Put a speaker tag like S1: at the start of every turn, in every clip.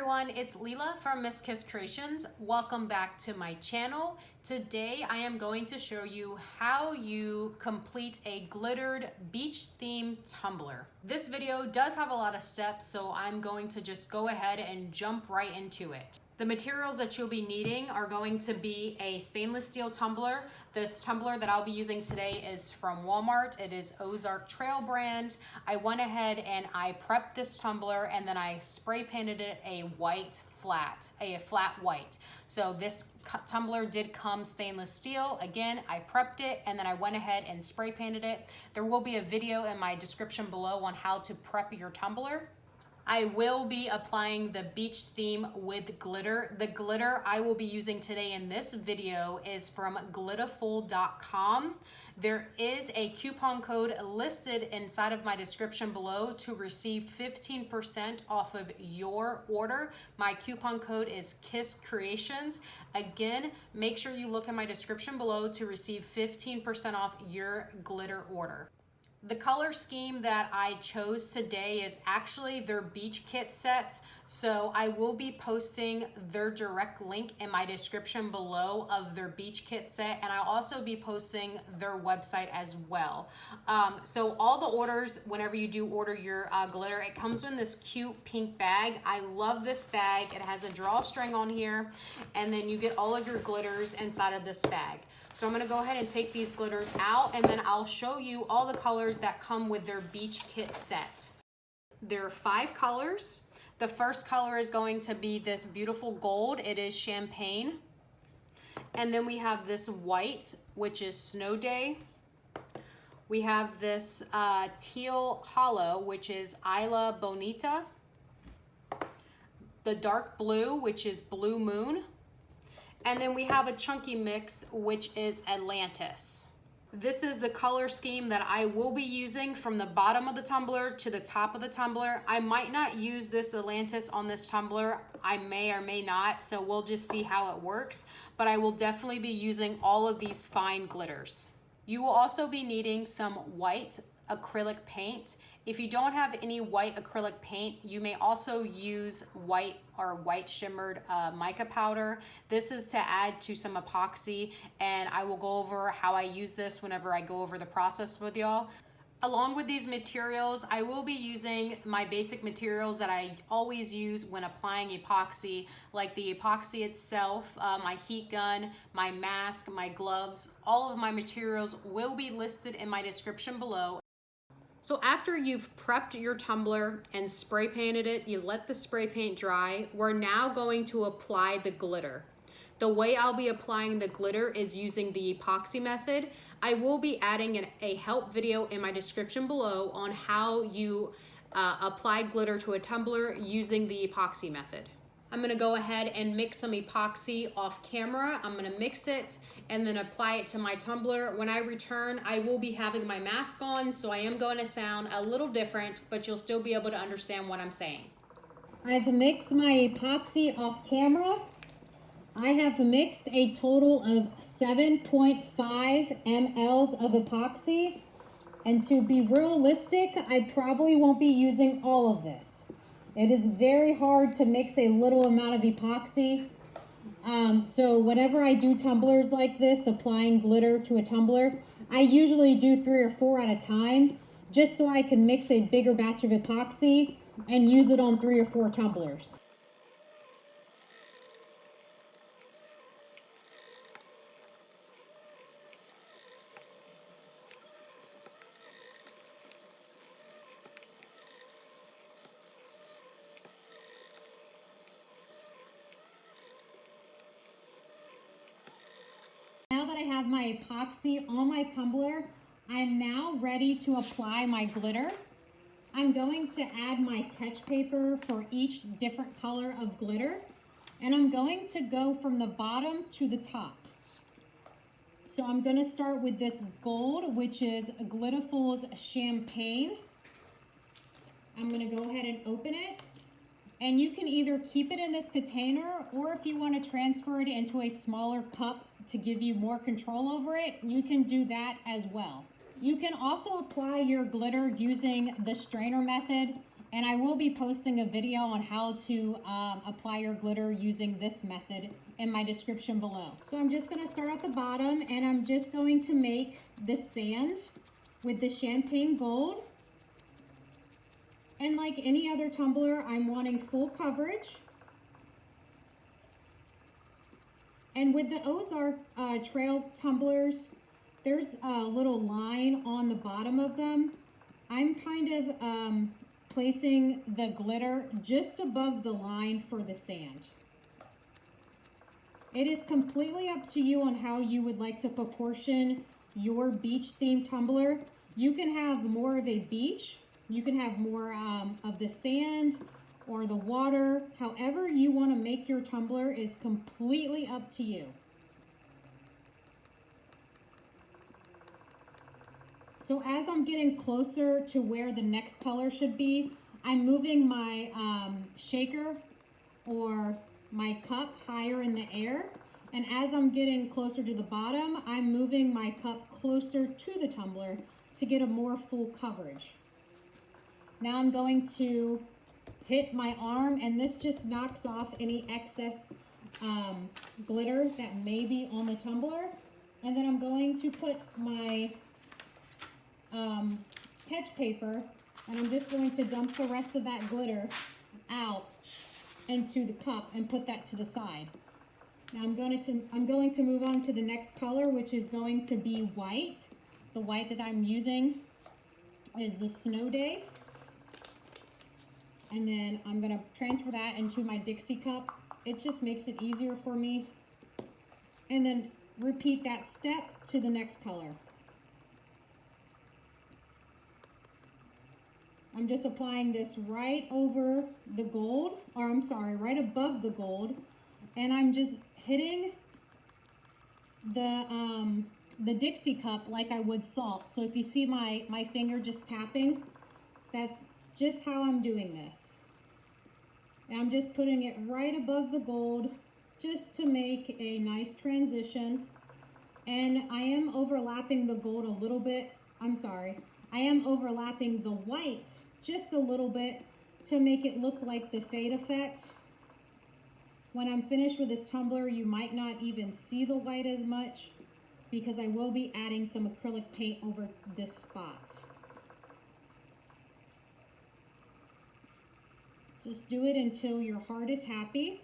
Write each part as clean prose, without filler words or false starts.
S1: everyone, it's Leela from Miss Kiss Creations. Welcome back to my channel. Today I am going to show you how you complete a glittered beach theme tumbler. This video does have a lot of steps, so I'm going to just go ahead and jump right into it. The materials that you'll be needing are going to be a stainless steel tumbler. This tumbler that I'll be using today is from Wal-Mart. It is Ozark Trail brand. I went ahead and I prepped this tumbler and then I spray painted it a flat white. So this tumbler did come stainless steel. Again, I prepped it and then I went ahead and spray painted it. There will be a video in my description below on how to prep your tumbler. I will be applying the beach theme with glitter. The glitter I will be using today in this video is from glitterful.com. There is a coupon code listed inside of my description below to receive 15% off of your order. My coupon code is KISS Creations. Again, make sure you look in my description below to receive 15% off your glitter order. The color scheme that I chose today is actually their beach kit set. So I will be posting their direct link in my description below of their beach kit set. And I'll also be posting their website as well. So all the orders, whenever you do order your glitter, it comes in this cute pink bag. I love this bag. It has a drawstring on here. And then you get all of your glitters inside of this bag. So I'm gonna go ahead and take these glitters out and then I'll show you all the colors that come with their beach kit set. There are 5 colors. The first color is going to be this beautiful gold. It is champagne. And then we have this white, which is snow day. We have this teal hollow, which is Isla Bonita. The dark blue, which is blue moon. And then we have a chunky mix, which is Atlantis. This is the color scheme that I will be using from the bottom of the tumbler to the top of the tumbler. I might not use this Atlantis on this tumbler. I may or may not, so we'll just see how it works. But I will definitely be using all of these fine glitters. You will also be needing some white acrylic paint. If you don't have any white acrylic paint, you may also use white or white shimmered mica powder. This is to add to some epoxy, and I will go over how I use this whenever I go over the process with y'all. Along with these materials, I will be using my basic materials that I always use when applying epoxy, like the epoxy itself, my heat gun, my mask, my gloves. All of my materials will be listed in my description below. So after you've prepped your tumbler and spray painted it, you let the spray paint dry, we're now going to apply the glitter. The way I'll be applying the glitter is using the epoxy method. I will be adding a help video in my description below on how you apply glitter to a tumbler using the epoxy method. I'm gonna go ahead and mix some epoxy off camera. I'm gonna mix it and then apply it to my tumbler. When I return, I will be having my mask on, so I am going to sound a little different, but you'll still be able to understand what I'm saying. I've mixed my epoxy off camera. I have mixed a total of 7.5 mLs of epoxy. And to be realistic, I probably won't be using all of this. It is very hard to mix a little amount of epoxy. So whenever I do tumblers like this, applying glitter to a tumbler, I usually do 3 or 4 at a time, just so I can mix a bigger batch of epoxy and use it on 3 or 4 tumblers. Now that I have my epoxy on my tumbler, I'm now ready to apply my glitter. I'm going to add my catch paper for each different color of glitter, and I'm going to go from the bottom to the top. So I'm going to start with this gold, which is Glitterful's Champagne. I'm going to go ahead and open it. And you can either keep it in this container, or if you want to transfer it into a smaller cup to give you more control over it, you can do that as well. You can also apply your glitter using the strainer method, And I will be posting a video on how to apply your glitter using this method in my description below. So I'm just gonna start at the bottom and I'm just going to make the sand with the champagne gold. And like any other tumbler, I'm wanting full coverage. And with the Ozark Trail tumblers, there's a little line on the bottom of them. I'm kind of placing the glitter just above the line for the sand. It is completely up to you on how you would like to proportion your beach themed tumbler. You can have more of a beach, you can have more of the sand or the water. However you want to make your tumbler is completely up to you. So as I'm getting closer to where the next color should be, I'm moving my shaker or my cup higher in the air. And as I'm getting closer to the bottom, I'm moving my cup closer to the tumbler to get a more full coverage. Now I'm going to hit my arm, and this just knocks off any excess glitter that may be on the tumbler. And then I'm going to put my catch paper, and I'm just going to dump the rest of that glitter out into the cup and put that to the side. Now I'm going to move on to the next color, which is going to be white. The white that I'm using is the Snow Day. And then I'm going to transfer that into my Dixie cup. It just makes it easier for me. And then repeat that step to the next color. I'm just applying this right over the gold, or I'm sorry, right above the gold. And I'm just hitting the Dixie cup like I would salt. So if you see my finger just tapping, that's just how I'm doing this. And I'm just putting it right above the gold just to make a nice transition. And I am overlapping the gold a little bit. I'm sorry. I am overlapping the white just a little bit to make it look like the fade effect. When I'm finished with this tumbler, you might not even see the white as much because I will be adding some acrylic paint over this spot. Just do it until your heart is happy.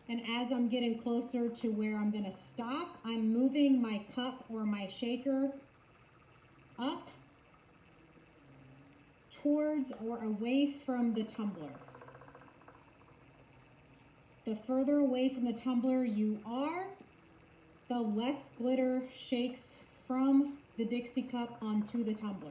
S1: And as I'm getting closer to where I'm gonna stop, I'm moving my cup or my shaker up towards or away from the tumbler. The further away from the tumbler you are, the less glitter shakes from the Dixie cup onto the tumbler.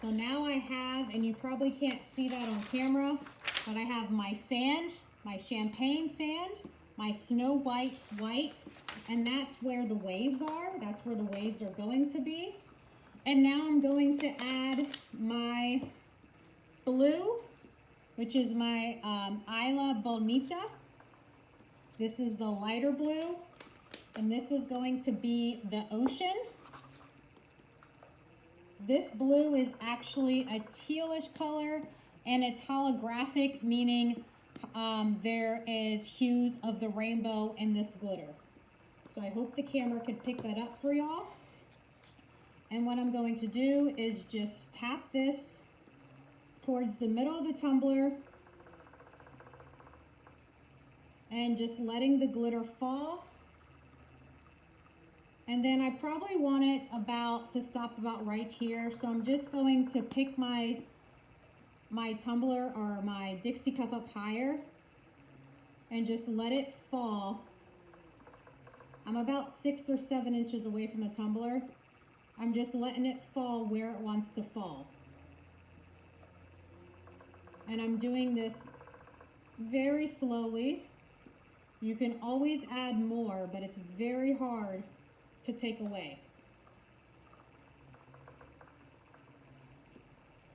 S1: So now I have, and you probably can't see that on camera, but I have my sand, my champagne sand, my Snow White white, and that's where the waves are. That's where the waves are going to be. And now I'm going to add my blue, which is my Isla Bonita. This is the lighter blue, and this is going to be the ocean. This blue is actually a tealish color, and it's holographic, meaning there is hues of the rainbow in this glitter. So I hope the camera can pick that up for y'all. And what I'm going to do is just tap this towards the middle of the tumbler and just letting the glitter fall. And then I probably want it to stop about right here. So I'm just going to pick my tumbler or my Dixie cup up higher and just let it fall. I'm about 6 or 7 inches away from the tumbler. I'm just letting it fall where it wants to fall. And I'm doing this very slowly. You can always add more, but it's very hard to take away.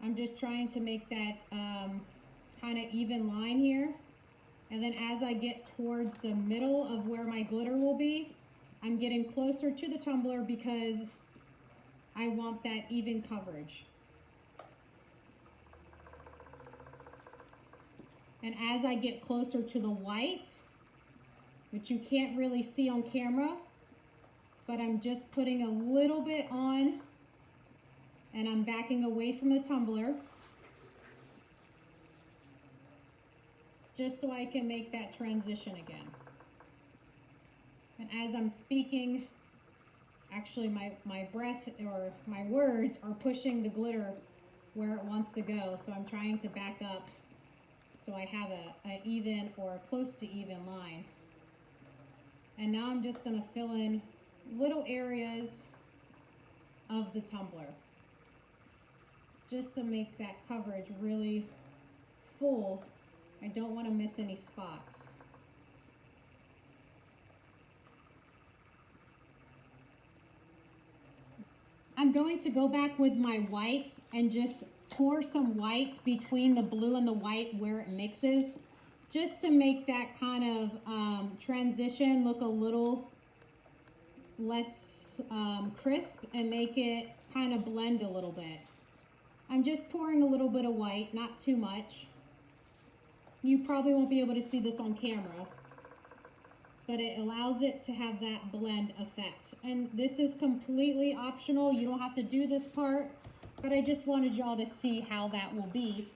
S1: I'm just trying to make that kind of even line here. And then as I get towards the middle of where my glitter will be, I'm getting closer to the tumbler because I want that even coverage. And as I get closer to the white, which you can't really see on camera, but I'm just putting a little bit on and I'm backing away from the tumbler just so I can make that transition again. And as I'm speaking, actually my breath or my words are pushing the glitter where it wants to go. So I'm trying to back up so I have an even or close to even line. And now I'm just gonna fill in little areas of the tumbler just to make that coverage really full. I don't want to miss any spots. I'm going to go back with my white and just pour some white between the blue and the white where it mixes, just to make that kind of transition look a little less crisp and make it kind of blend a little bit. I'm just pouring a little bit of white, not too much. You probably won't be able to see this on camera, but it allows it to have that blend effect. And this is completely optional. You don't have to do this part, but I just wanted y'all to see how that will be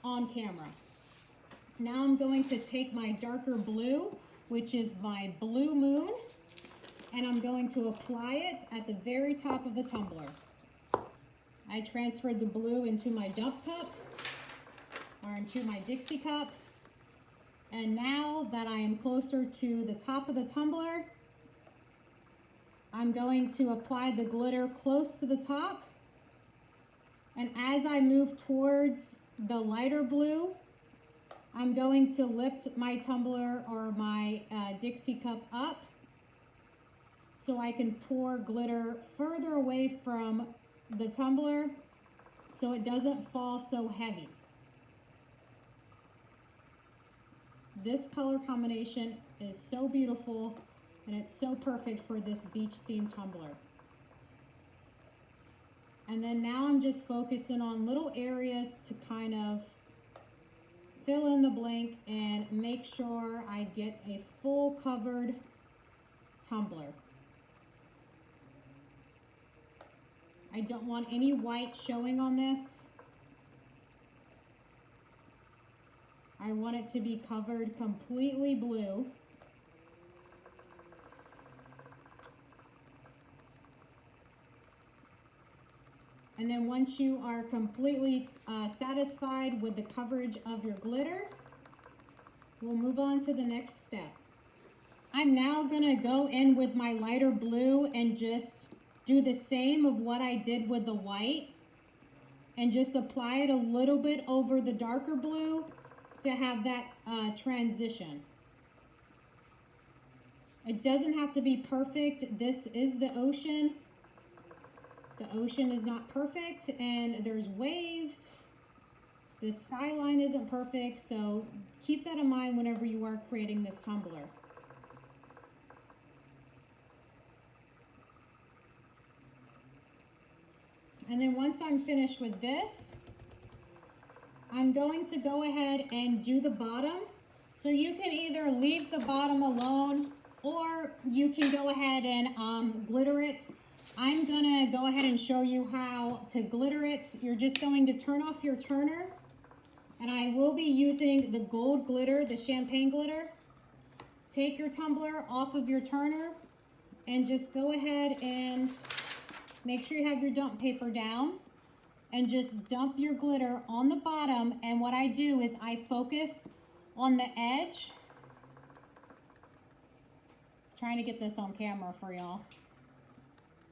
S1: on camera. Now I'm going to take my darker blue, which is my Blue Moon, and I'm going to apply it at the very top of the tumbler. I transferred the blue into my dump cup, or into my Dixie cup. And now that I am closer to the top of the tumbler, I'm going to apply the glitter close to the top. And as I move towards the lighter blue, I'm going to lift my tumbler or my Dixie cup up so I can pour glitter further away from the tumbler so it doesn't fall so heavy. This color combination is so beautiful and it's so perfect for this beach themed tumbler. And then now I'm just focusing on little areas to kind of fill in the blank and make sure I get a full covered tumbler. I don't want any white showing on this. I want it to be covered completely blue. And then once you are completely satisfied with the coverage of your glitter, we'll move on to the next step. I'm now gonna go in with my lighter blue and just do the same of what I did with the white and just apply it a little bit over the darker blue to have that transition. It doesn't have to be perfect. This is the ocean. The ocean is not perfect and there's waves. The skyline isn't perfect, so keep that in mind whenever you are creating this tumbler. And then once I'm finished with this, I'm going to go ahead and do the bottom. So you can either leave the bottom alone or you can go ahead and glitter it. I'm gonna go ahead and show you how to glitter it. You're just going to turn off your turner, and I will be using the gold glitter, the champagne glitter. Take your tumbler off of your turner and just go ahead and make sure you have your dump paper down and just dump your glitter on the bottom. And what I do is I focus on the edge. Trying to get this on camera for y'all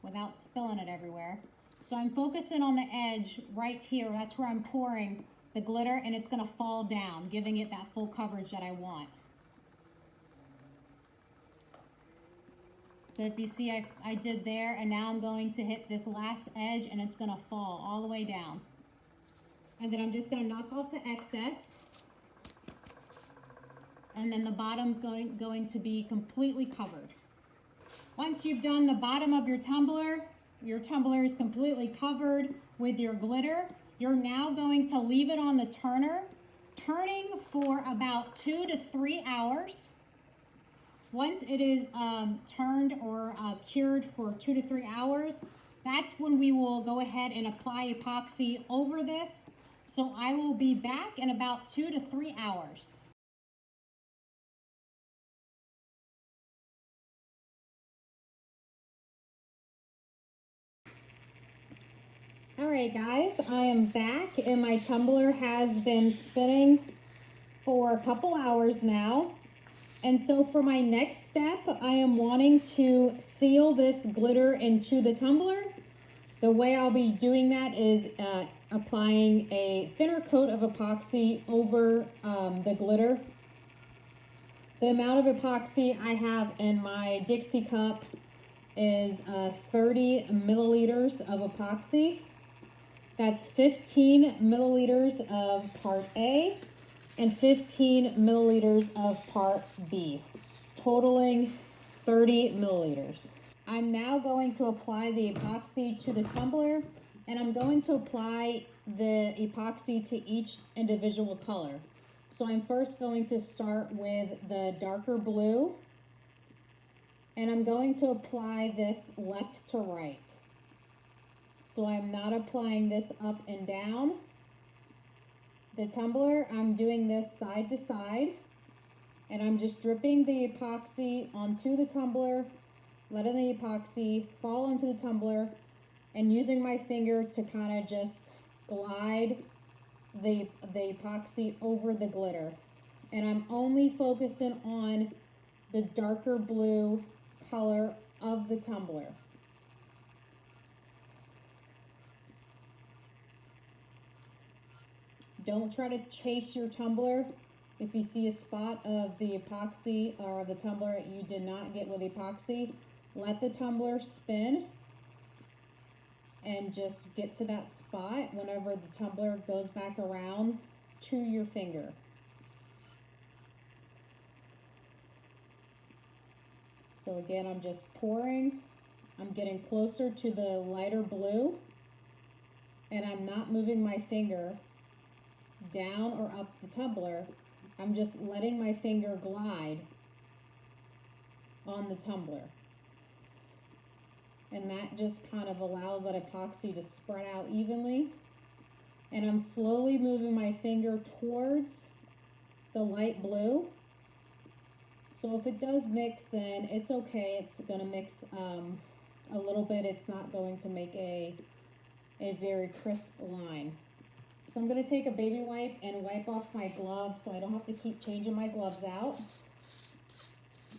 S1: without spilling it everywhere. So I'm focusing on the edge right here. That's where I'm pouring the glitter, and it's gonna fall down, giving it that full coverage that I want. So if you see, I did there, and now I'm going to hit this last edge, and it's gonna fall all the way down. And then I'm just gonna knock off the excess. And then the bottom's going to be completely covered.
S2: Once you've done the bottom of your tumbler is completely covered with your glitter. You're now going to leave it on the turner, turning for about 2 to 3 hours. Once it is turned or cured for 2 to 3 hours, that's when we will go ahead and apply epoxy over this. So I will be back in about 2 to 3 hours. Alright guys, I am back and my tumbler has been spinning for a couple hours now. And so for my next step, I am wanting to seal this glitter into the tumbler. The way I'll be doing that is applying a thinner coat of epoxy over the glitter. The amount of epoxy I have in my Dixie Cup is 30 milliliters of epoxy. That's 15 milliliters of part A and 15 milliliters of part B, totaling 30 milliliters. I'm now going to apply the epoxy to the tumbler, and I'm going to apply the epoxy to each individual color. So I'm first going to start with the darker blue, and I'm going to apply this left to right. So I'm not applying this up and down. The tumbler, I'm doing this side to side, and I'm just dripping the epoxy onto the tumbler, letting the epoxy fall into the tumbler, and using my finger to kind of just glide the epoxy over the glitter. And I'm only focusing on the darker blue color of the tumbler. Don't try to chase your tumbler. If you see a spot of the epoxy or the tumbler that you did not get with epoxy, let the tumbler spin and just get to that spot whenever the tumbler goes back around to your finger. So again, I'm just pouring. I'm getting closer to the lighter blue, and I'm not moving my finger down or up the tumbler. I'm just letting my finger glide on the tumbler. And that just kind of allows that epoxy to spread out evenly. And I'm slowly moving my finger towards the light blue. So if it does mix, then it's okay. It's going to mix a little bit. It's not going to make a very crisp line. So I'm going to take a baby wipe and wipe off my gloves so I don't have to keep changing my gloves out.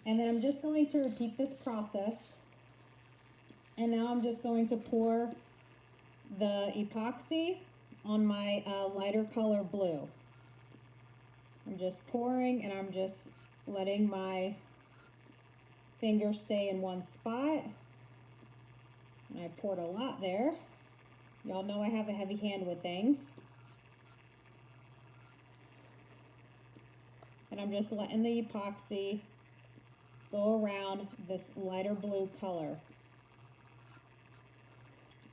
S2: And then I'm just going to repeat this process. And now I'm just going to pour the epoxy on my lighter color blue. I'm just pouring, and I'm just letting my finger stay in one spot. And I poured a lot there. Y'all know I have a heavy hand with things. And I'm just letting the epoxy go around this lighter blue color.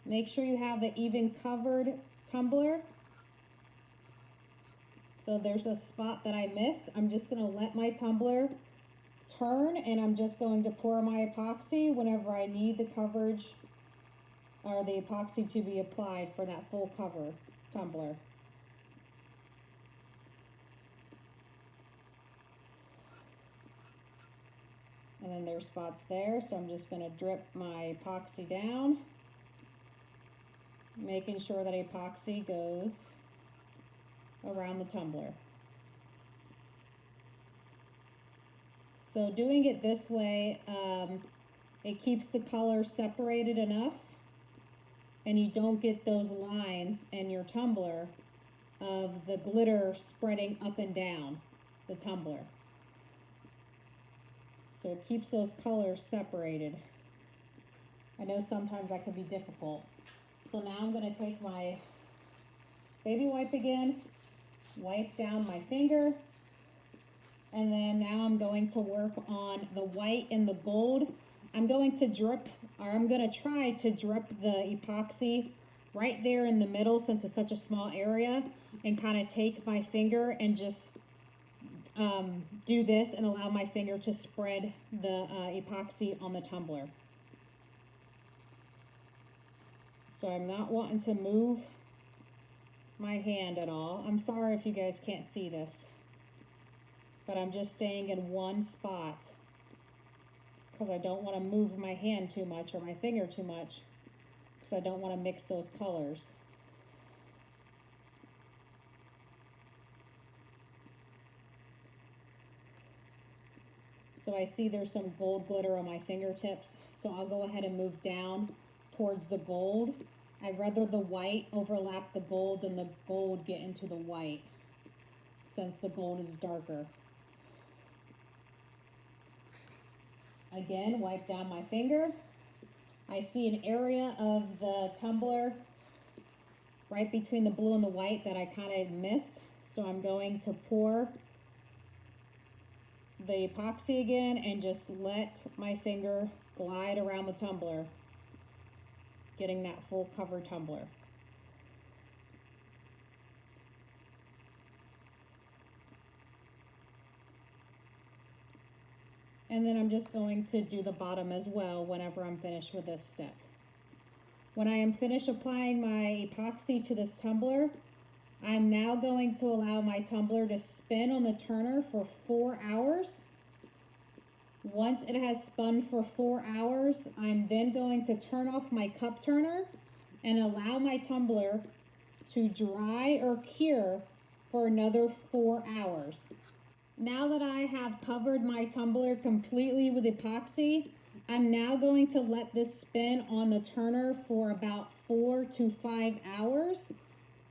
S2: Make sure you have an even covered tumbler. So there's a spot that I missed. I'm just going to let my tumbler turn, and I'm just going to pour my epoxy whenever I need the coverage or the epoxy to be applied for that full cover tumbler. And then there's spots there, so I'm just going to drip my epoxy down, making sure that epoxy goes around the tumbler. So doing it this way, it keeps the color separated enough, and you don't get those lines in your tumbler of the glitter spreading up and down the tumbler. So it keeps those colors separated. I know sometimes that can be difficult. So now I'm going to take my baby wipe again, wipe down my finger, and then now I'm going to work on the white and the gold I'm going to drip, or I'm going to try to drip the epoxy right there in the middle since it's such a small area, and kind of take my finger and just do this and allow my finger to spread the epoxy on the tumbler. So I'm not wanting to move my hand at all. I'm sorry if you guys can't see this, but I'm just staying in one spot because I don't want to move my hand too much or my finger too much, because I don't want to mix those colors. So I see there's some gold glitter on my fingertips, so I'll go ahead and move down towards the gold. I'd rather the white overlap the gold than the gold get into the white, since the gold is darker. Again, wipe down my finger. I see an area of the tumbler right between the blue and the white that I kind of missed, so I'm going to pour the epoxy again and just let my finger glide around the tumbler, getting that full cover tumbler. And then I'm just going to do the bottom as well whenever I'm finished with this step. When I am finished applying my epoxy to this tumbler, I'm now going to allow my tumbler to spin on the turner for 4 hours. Once it has spun for 4 hours, I'm then going to turn off my cup turner and allow my tumbler to dry or cure for another 4 hours. Now that I have covered my tumbler completely with epoxy, I'm now going to let this spin on the turner for about 4 to 5 hours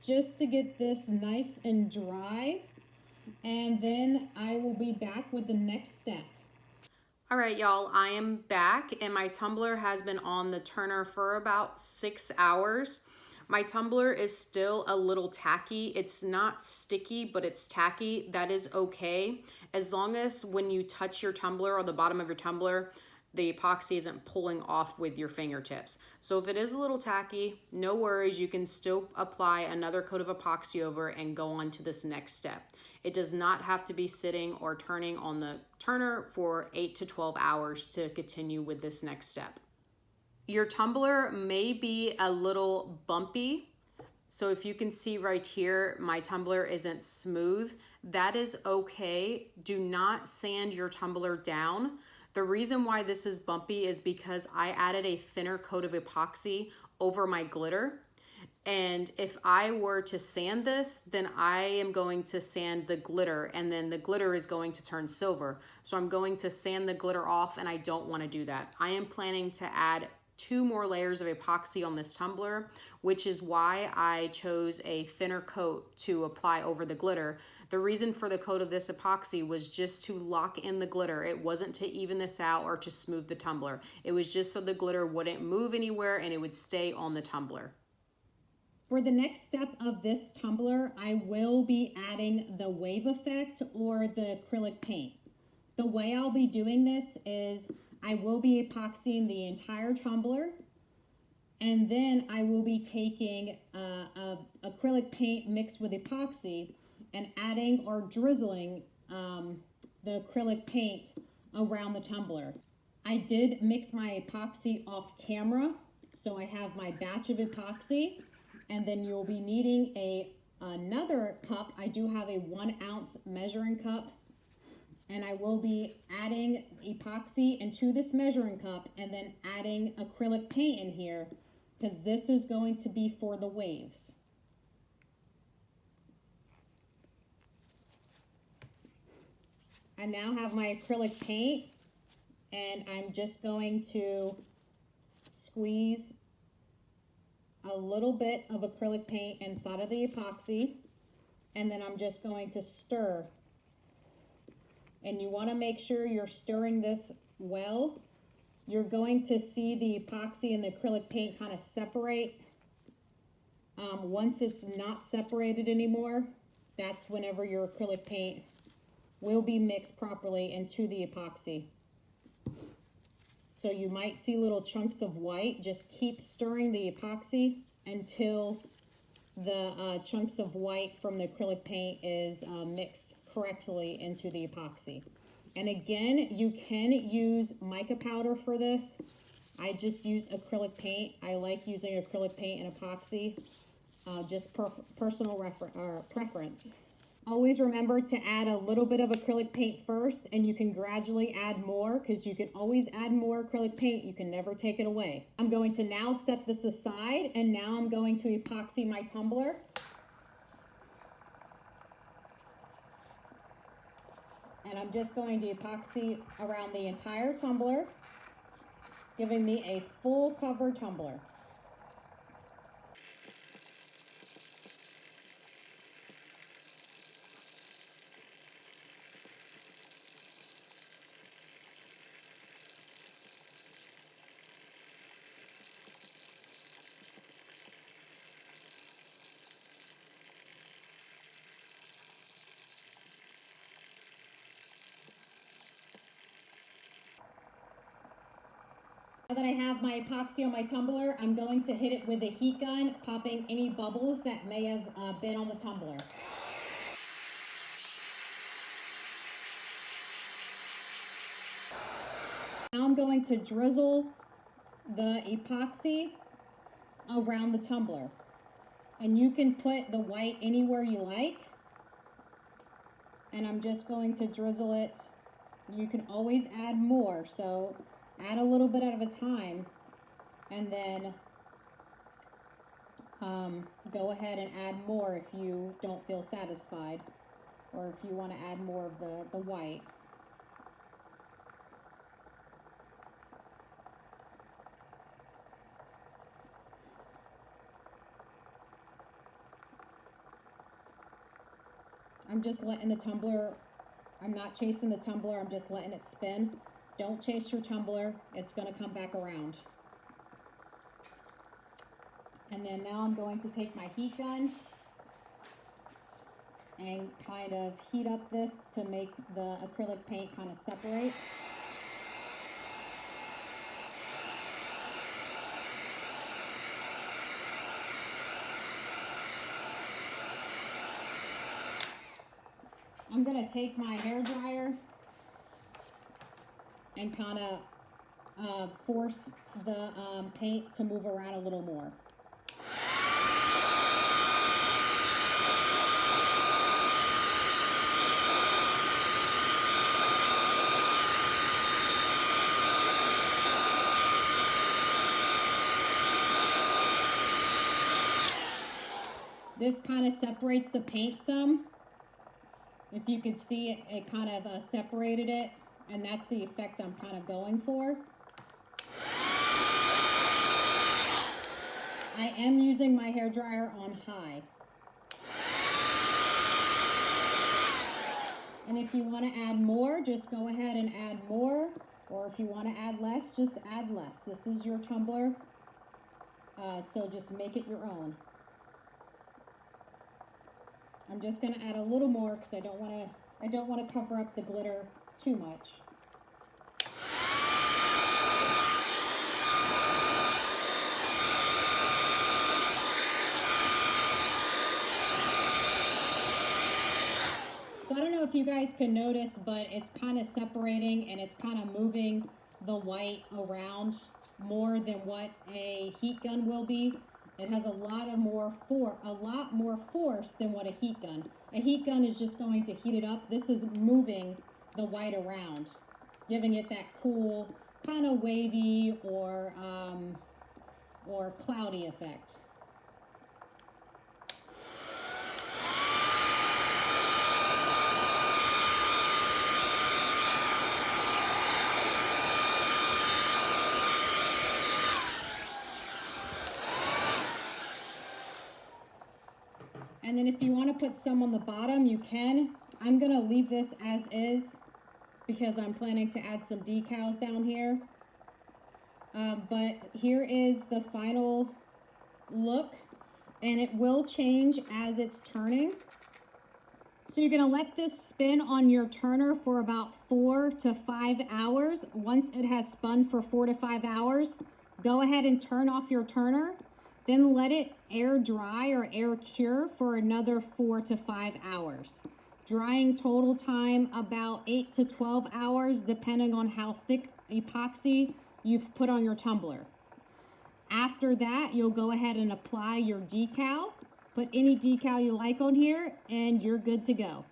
S2: just to get this nice and dry, and then I will be back with the next step.
S1: All right, y'all, I am back and my tumbler has been on the turner for about 6 hours. My tumbler is still a little tacky. It's not sticky, but it's tacky. That is okay, as long as when you touch your tumbler or the bottom of your tumbler, the epoxy isn't pulling off with your fingertips. So if it is a little tacky, no worries, you can still apply another coat of epoxy over and go on to this next step. It does not have to be sitting or turning on the turner for 8 to 12 hours to continue with this next step. Your tumbler may be a little bumpy. So if you can see right here, my tumbler isn't smooth. That is okay. Do not sand your tumbler down. The reason why this is bumpy is because I added a thinner coat of epoxy over my glitter. And if I were to sand this, then I am going to sand the glitter, and then the glitter is going to turn silver. So I'm going to sand the glitter off, and I don't want to do that. I am planning to add 2 more layers of epoxy on this tumbler, which is why I chose a thinner coat to apply over the glitter. The reason for the coat of this epoxy was just to lock in the glitter. It wasn't to even this out or to smooth the tumbler. It was just so the glitter wouldn't move anywhere and it would stay on the tumbler.
S2: For the next step of this tumbler, I will be adding the wave effect or the acrylic paint. The way I'll be doing this is I will be epoxying the entire tumbler, and then I will be taking acrylic paint mixed with epoxy and adding or drizzling the acrylic paint around the tumbler. I did mix my epoxy off camera, so I have my batch of epoxy, and then you'll be needing another cup. I do have a 1 ounce measuring cup, and I will be adding epoxy into this measuring cup and then adding acrylic paint in here, because this is going to be for the waves. I now have my acrylic paint, and I'm just going to squeeze a little bit of acrylic paint inside of the epoxy, and then I'm just going to stir. And you want to make sure you're stirring this well. You're going to see the epoxy and the acrylic paint kind of separate. Once it's not separated anymore, that's whenever your acrylic paint will be mixed properly into the epoxy. So you might see little chunks of white. Just keep stirring the epoxy until the chunks of white from the acrylic paint is mixed correctly into the epoxy. And again, you can use mica powder for this. I just use acrylic paint. I like using acrylic paint and epoxy, just personal preference. Always remember to add a little bit of acrylic paint first, and you can gradually add more, because you can always add more acrylic paint. You can never take it away. I'm going to now set this aside, and now I'm going to epoxy my tumbler. And I'm just going to epoxy around the entire tumbler, giving me a full cover tumbler. Now that I have my epoxy on my tumbler, I'm going to hit it with a heat gun, popping any bubbles that may have been on the tumbler. Now I'm going to drizzle the epoxy around the tumbler. And you can put the white anywhere you like. And I'm just going to drizzle it. You can always add more, so add a little bit at a time, and then go ahead and add more if you don't feel satisfied, or if you want to add more of the white. I'm just letting the tumbler, I'm not chasing the tumbler, I'm just letting it spin. Don't chase your tumbler, it's going to come back around. And then now I'm going to take my heat gun and kind of heat up this to make the acrylic paint kind of separate. I'm going to take my hairdryer and kind of force the paint to move around a little more. This kind of separates the paint some. If you could see it, it kind of separated it. And that's the effect I'm kind of going for. I am using my hairdryer on high. And if you want to add more, just go ahead and add more. Or if you want to add less, just add less. This is your tumbler, so just make it your own. I'm just going to add a little more because I don't want to cover up the glitter too much. So I don't know if you guys can notice, but it's kind of separating and it's kind of moving the white around more than what a heat gun will be. It has a lot more force than what a heat gun. A heat gun is just going to heat it up. This is moving the white around, giving it that cool, kind of wavy or cloudy effect. And then if you want to put some on the bottom, you can. I'm going to leave this as is because I'm planning to add some decals down here. But here is the final look, and it will change as it's turning. So you're gonna let this spin on your turner for about 4 to 5 hours. Once it has spun for 4 to 5 hours, go ahead and turn off your turner. Then let it air dry or air cure for another 4 to 5 hours. Drying total time about 8 to 12 hours, depending on how thick epoxy you've put on your tumbler. After that, you'll go ahead and apply your decal. Put any decal you like on here and you're good to go.